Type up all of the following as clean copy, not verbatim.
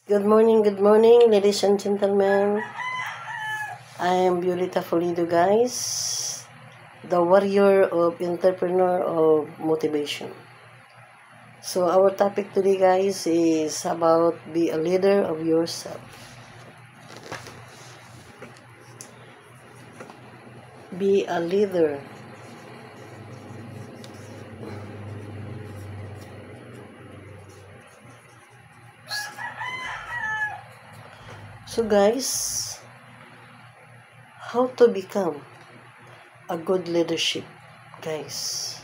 Good morning, ladies and gentlemen. I am Violeta Folido, guys, the warrior of entrepreneur of motivation. So our topic today, guys, is about be a leader of yourself. Be a leader. So guys, how to become a good leadership, guys?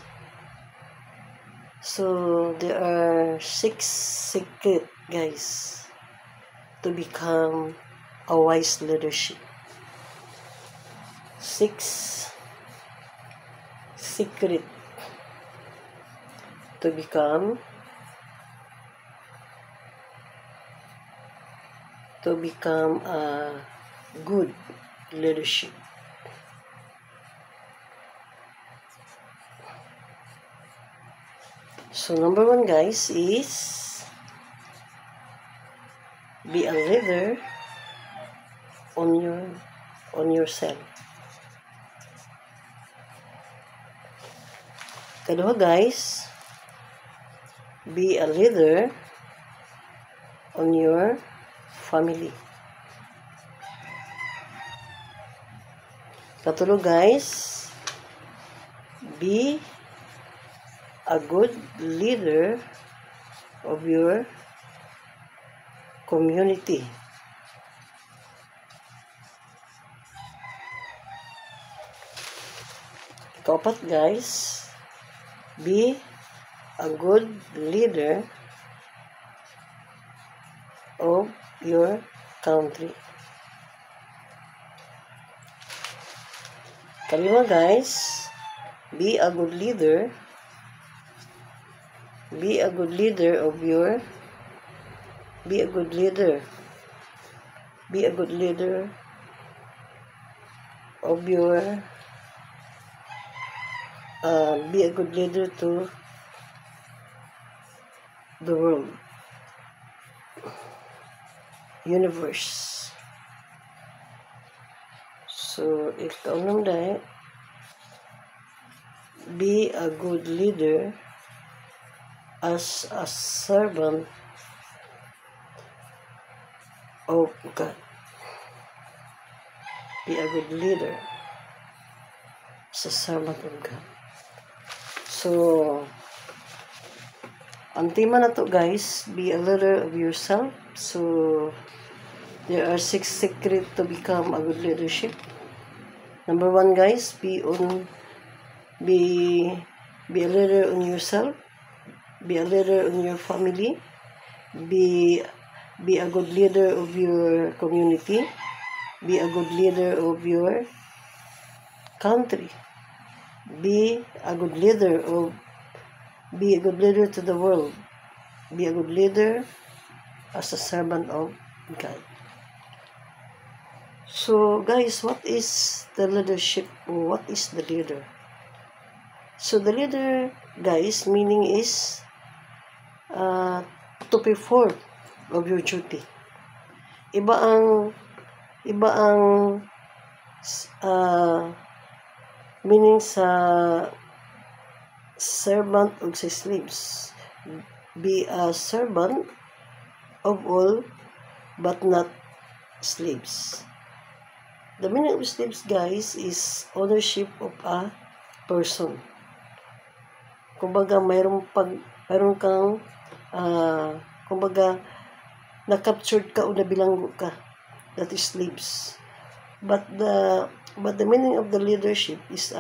So there are 6 secrets, guys, to become a wise leadership. 6 secrets to become a good leadership. So number 1, guys, is be a leader on yourself. Kedua, guys, be a leader on your family. Katulo, guys, be a good leader of your community. Keempat, guys, be a good leader of your country. Kalima, guys, be a good leader of your be a good leader to the world, universe. So ikaw dahil be a good leader as a servant of God. Be a good leader as a servant of God. So ang tema na to, guys, be a leader of yourself. So there are 6 secrets to become a good leadership. Number 1, guys, be a leader on yourself. Be a leader on your family. Be a good leader of your community. Be a good leader of your country. Be a good leader to the world. Be a good leader as a servant of God. So guys, what is the leadership, or what is the leader? So the leader, guys, meaning is to perform of your duty. Iba ang meaning sa servant o sa slaves. Be a servant of all but not slaves. The meaning of slaves, guys, is ownership of a person. Kumbaga mayroon kang kumbaga na-captured ka o nabilanggo ka. That is slaves. But the meaning of the leadership is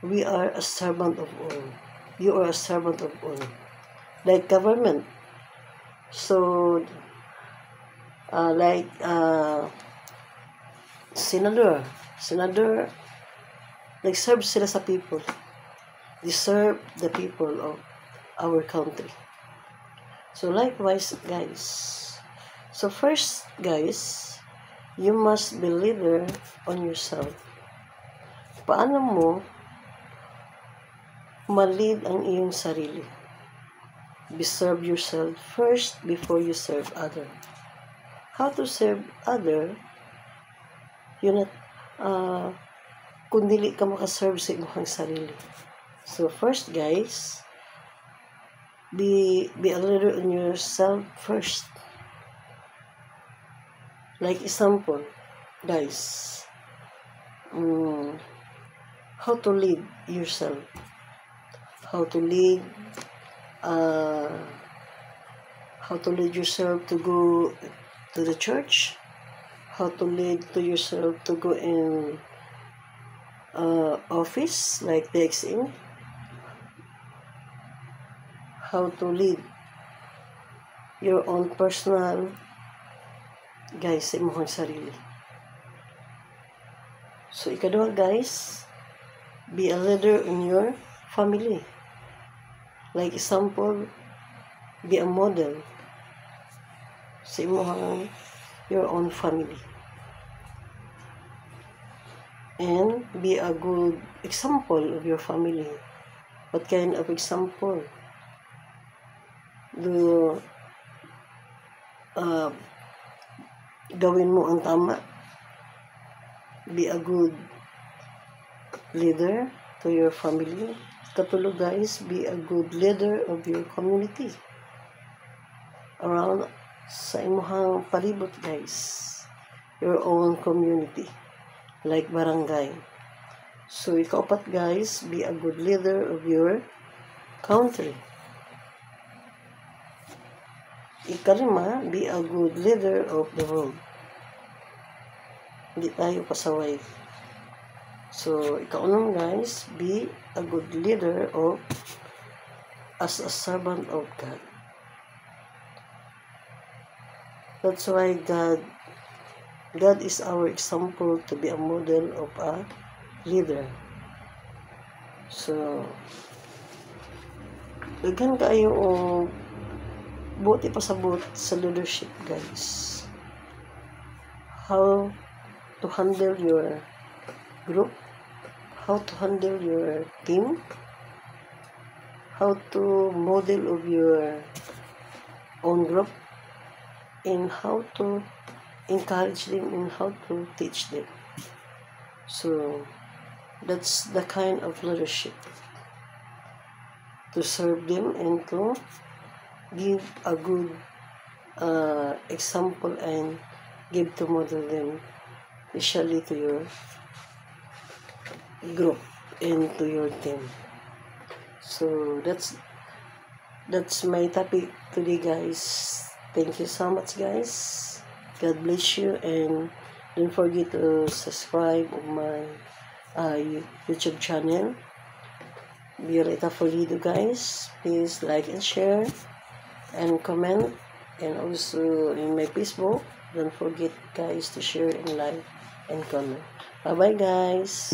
we are a servant of all. You are a servant of all. Like government. So Senador, serve sila sa people. They serve the people of our country. So likewise, guys. So first, guys, you must be leader on yourself. Paano mo ma-lead ang iyong sarili? be serve yourself first before you serve other. How to serve other? Yun at kung dili ka makaserve sa imong sarili. So first guys, be a leader in yourself first. Like example, guys, how to lead yourself, how to lead yourself to go to the church, how to lead to yourself to go in office like DXN, how to lead your own personal guys sa imong sarili. So ikaduha guys, be a leader in your family. Like example, be a model sa imong your own family. And be a good example of your family. What kind of example? Gawin mo ang tama. Be a good leader to your family. Katulog guys, be a good leader of your community. Around sa imong palibot guys. Your own community. Like barangay. So ikaapat guys, be a good leader of your country. Ikalima, be a good leader of the world. Hindi tayo pasaway. So ikaunom guys, be a good leader as a servant of God. That's why God is our example to be a model of a leader. So, daghan kayo o buti pasabot sa leadership guys. How to handle your group, how to handle your team, how to model of your own group, and how to encourage them and how to teach them. So that's the kind of leadership, to serve them and to give a good example and give to model them, especially to your group and to your team. So that's my topic today guys. Thank you so much guys. God bless you, and don't forget to subscribe on my YouTube channel. Violeta Folido guys. Please like and share and comment, and also in my Facebook. Don't forget guys to share and like and comment. Bye bye guys.